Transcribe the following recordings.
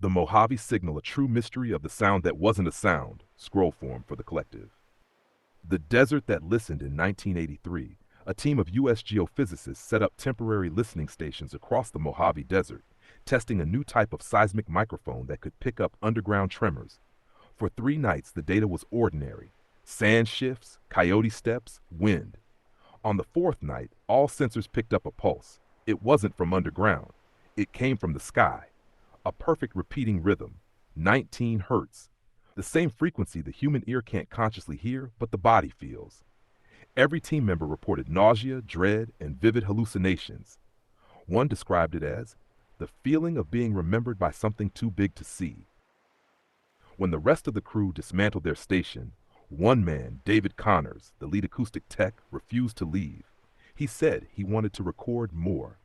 The Mojave Signal, a true mystery of the sound that wasn't a sound, scroll form for the collective. The desert that listened in 1983, a team of U.S. geophysicists set up temporary listening stations across the Mojave Desert, testing a new type of seismic microphone that could pick up underground tremors. For 3 nights, the data was ordinary. Sand shifts, coyote steps, wind. On the 4th night, all sensors picked up a pulse. It wasn't from underground. It came from the sky. A perfect repeating rhythm, 19 hertz. The same frequency the human ear can't consciously hear, but the body feels. Every team member reported nausea, dread, and vivid hallucinations. One described it as the feeling of being remembered by something too big to see. When the rest of the crew dismantled their station, one man, David Connors, the lead acoustic tech, refused to leave. He said he wanted to record more.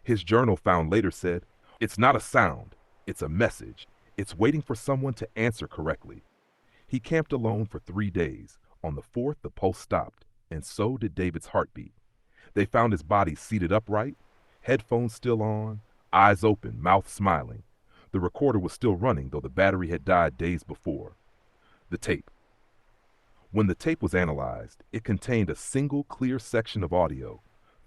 His journal found later said, "It's not a sound, it's a message. It's waiting for someone to answer correctly." He camped alone for 3 days. On the 4th, the pulse stopped, and so did David's heartbeat. They found his body seated upright, headphones still on, eyes open, mouth smiling. The recorder was still running, though the battery had died days before. The tape. When the tape was analyzed, it contained a single clear section of audio,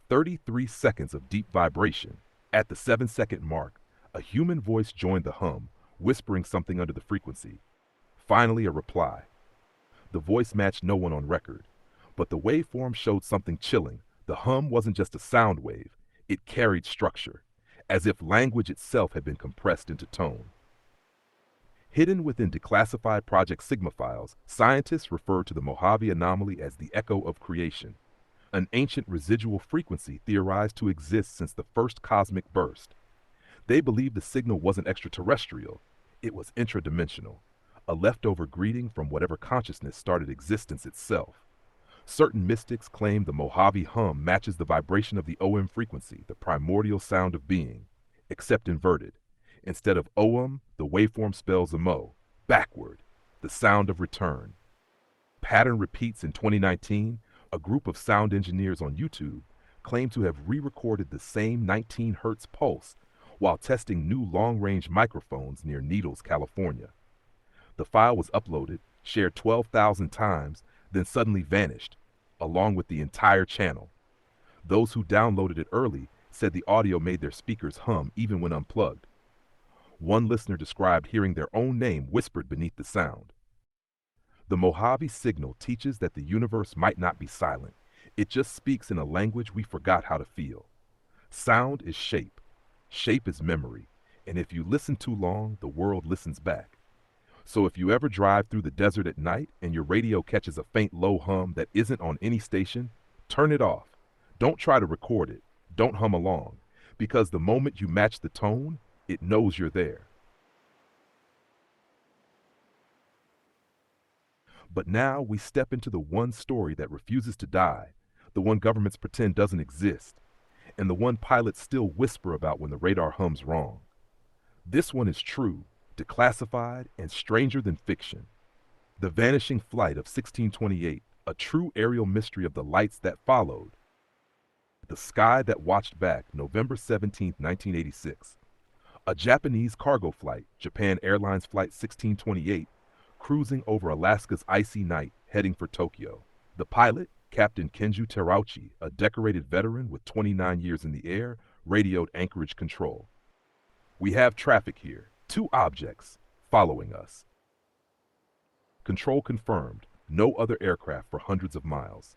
33 seconds of deep vibration. At the 7-second mark, a human voice joined the hum, whispering something under the frequency. Finally, a reply. The voice matched no one on record, but the waveform showed something chilling. The hum wasn't just a sound wave, it carried structure, as if language itself had been compressed into tone. Hidden within declassified Project Sigma files, scientists refer to the Mojave anomaly as the echo of creation, an ancient residual frequency theorized to exist since the first cosmic burst. They believe the signal wasn't extraterrestrial, it was intradimensional, a leftover greeting from whatever consciousness started existence itself. Certain mystics claim the Mojave hum matches the vibration of the OM frequency, the primordial sound of being, except inverted. Instead of OM, the waveform spells Mo, backward, the sound of return. Pattern repeats in 2019, a group of sound engineers on YouTube claim to have re-recorded the same 19 hertz pulse while testing new long-range microphones near Needles, California. The file was uploaded, shared 12,000 times, then suddenly vanished, along with the entire channel. Those who downloaded it early said the audio made their speakers hum even when unplugged. One listener described hearing their own name whispered beneath the sound. The Mojave Signal teaches that the universe might not be silent. It just speaks in a language we forgot how to feel. Sound is shape. Shape is memory. And if you listen too long, the world listens back. So if you ever drive through the desert at night and your radio catches a faint low hum that isn't on any station, turn it off. Don't try to record it. Don't hum along. Because the moment you match the tone, it knows you're there. But now we step into the one story that refuses to die, the one governments pretend doesn't exist, and the one pilots still whisper about when the radar hums wrong. This one is true, declassified, and stranger than fiction. The Vanishing Flight of 1628, a true aerial mystery of the lights that followed. The Sky That Watched Back, November 17, 1986. A Japanese cargo flight, Japan Airlines Flight 1628, cruising over Alaska's icy night, heading for Tokyo. The pilot, Captain Kenju Terauchi, a decorated veteran with 29 years in the air, radioed Anchorage Control. "We have traffic here. 2 objects following us." Control confirmed. No other aircraft for hundreds of miles.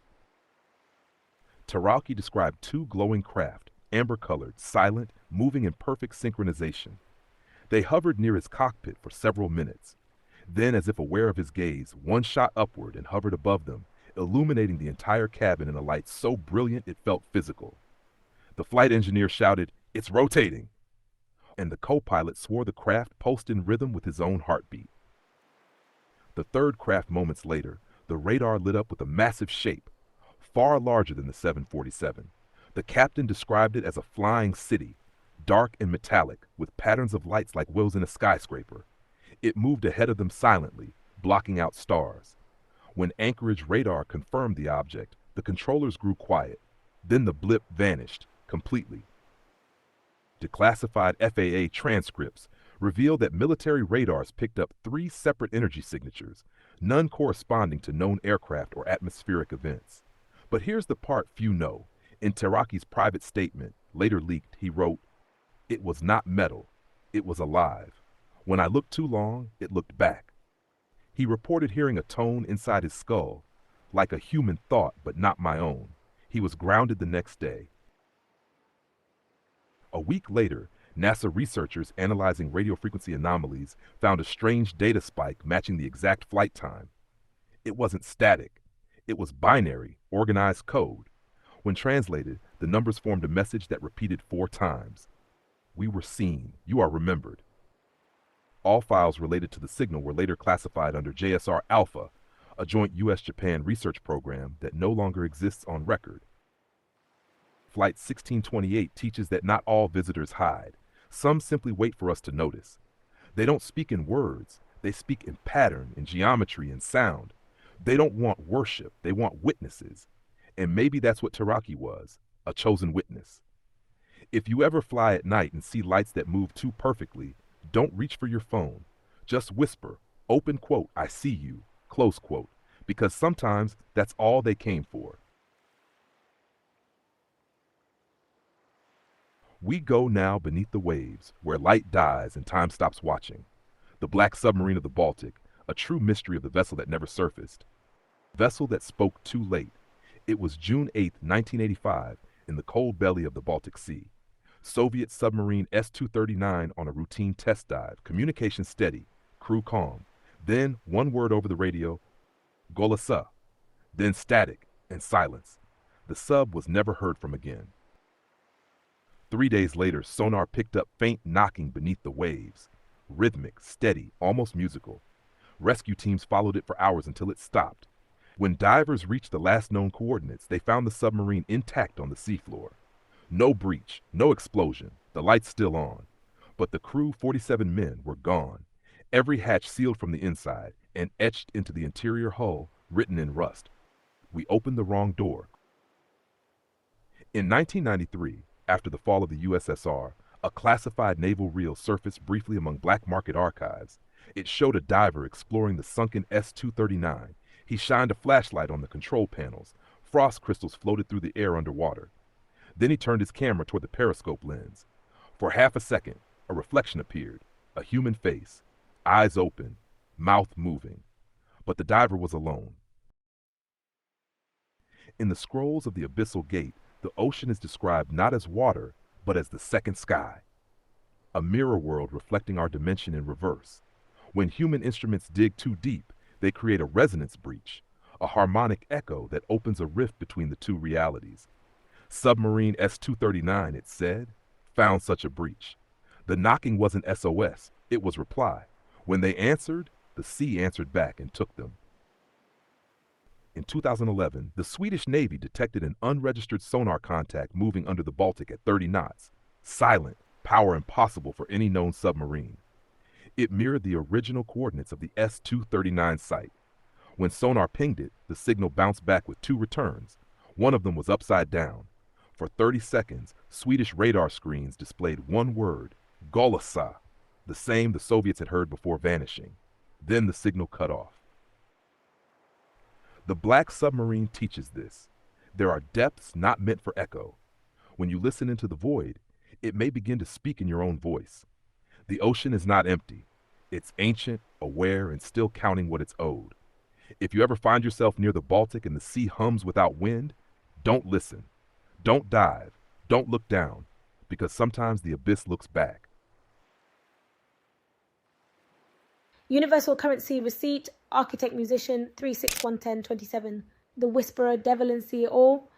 Terauchi described 2 glowing craft, amber-colored, silent, moving in perfect synchronization. They hovered near his cockpit for several minutes. Then, as if aware of his gaze, one shot upward and hovered above them, illuminating the entire cabin in a light so brilliant it felt physical. The flight engineer shouted, "It's rotating!" And the co-pilot swore the craft pulsed in rhythm with his own heartbeat. The 3rd craft moments later, the radar lit up with a massive shape, far larger than the 747. The captain described it as a flying city, dark and metallic, with patterns of lights like wheels in a skyscraper. It moved ahead of them silently, blocking out stars. When Anchorage radar confirmed the object, the controllers grew quiet. Then the blip vanished completely. Declassified FAA transcripts revealed that military radars picked up 3 separate energy signatures, none corresponding to known aircraft or atmospheric events. But here's the part few know. In Taraki's private statement, later leaked, he wrote, "It was not metal. It was alive. When I looked too long, it looked back." He reported hearing a tone inside his skull, like a human thought but not my own. He was grounded the next day. A week later, NASA researchers analyzing radio frequency anomalies found a strange data spike matching the exact flight time. It wasn't static. It was binary, organized code. When translated, the numbers formed a message that repeated 4 times. "We were seen. You are remembered." All files related to the signal were later classified under JSR Alpha, a joint U.S.-Japan research program that no longer exists on record. Flight 1628 teaches that not all visitors hide. Some simply wait for us to notice. They don't speak in words. They speak in pattern, in geometry, and sound. They don't want worship. They want witnesses. And maybe that's what Taraki was, a chosen witness. If you ever fly at night and see lights that move too perfectly, don't reach for your phone. Just whisper, open quote, "I see you," close quote, because sometimes that's all they came for. We go now beneath the waves, where light dies and time stops watching. The black submarine of the Baltic, a true mystery of the vessel that never surfaced. Vessel that spoke too late. It was June 8, 1985, in the cold belly of the Baltic Sea. Soviet submarine S-239 on a routine test dive, communication steady, crew calm. Then, one word over the radio, "Golasa." Then static and silence. The sub was never heard from again. 3 days later, sonar picked up faint knocking beneath the waves. Rhythmic, steady, almost musical. Rescue teams followed it for hours until it stopped. When divers reached the last known coordinates, they found the submarine intact on the seafloor. No breach, no explosion, the lights still on. But the crew, 47 men, were gone. Every hatch sealed from the inside and etched into the interior hull, written in rust. We opened the wrong door. In 1993, after the fall of the USSR, a classified naval reel surfaced briefly among black market archives. It showed a diver exploring the sunken S-239. He shined a flashlight on the control panels. Frost crystals floated through the air underwater. Then he turned his camera toward the periscope lens. For half a second, a reflection appeared, a human face, eyes open, mouth moving. But the diver was alone. In the scrolls of the Abyssal Gate, the ocean is described not as water, but as the second sky. A mirror world reflecting our dimension in reverse. When human instruments dig too deep, they create a resonance breach, a harmonic echo that opens a rift between the two realities. Submarine S-239, it said, found such a breach. The knocking wasn't SOS, it was reply. When they answered, the sea answered back and took them. In 2011, the Swedish Navy detected an unregistered sonar contact moving under the Baltic at 30 knots. Silent, power impossible for any known submarine. It mirrored the original coordinates of the S-239 site. When sonar pinged it, the signal bounced back with 2 returns. One of them was upside down. For 30 seconds, Swedish radar screens displayed one word, "Golasa," the same the Soviets had heard before vanishing. Then the signal cut off. The black submarine teaches this. There are depths not meant for echo. When you listen into the void, it may begin to speak in your own voice. The ocean is not empty. It's ancient, aware, and still counting what it's owed. If you ever find yourself near the Baltic and the sea hums without wind, don't listen. Don't dive. Don't look down, because sometimes the abyss looks back. Universal currency receipt, architect musician 3611027. The Whisperer, Devalan see it all.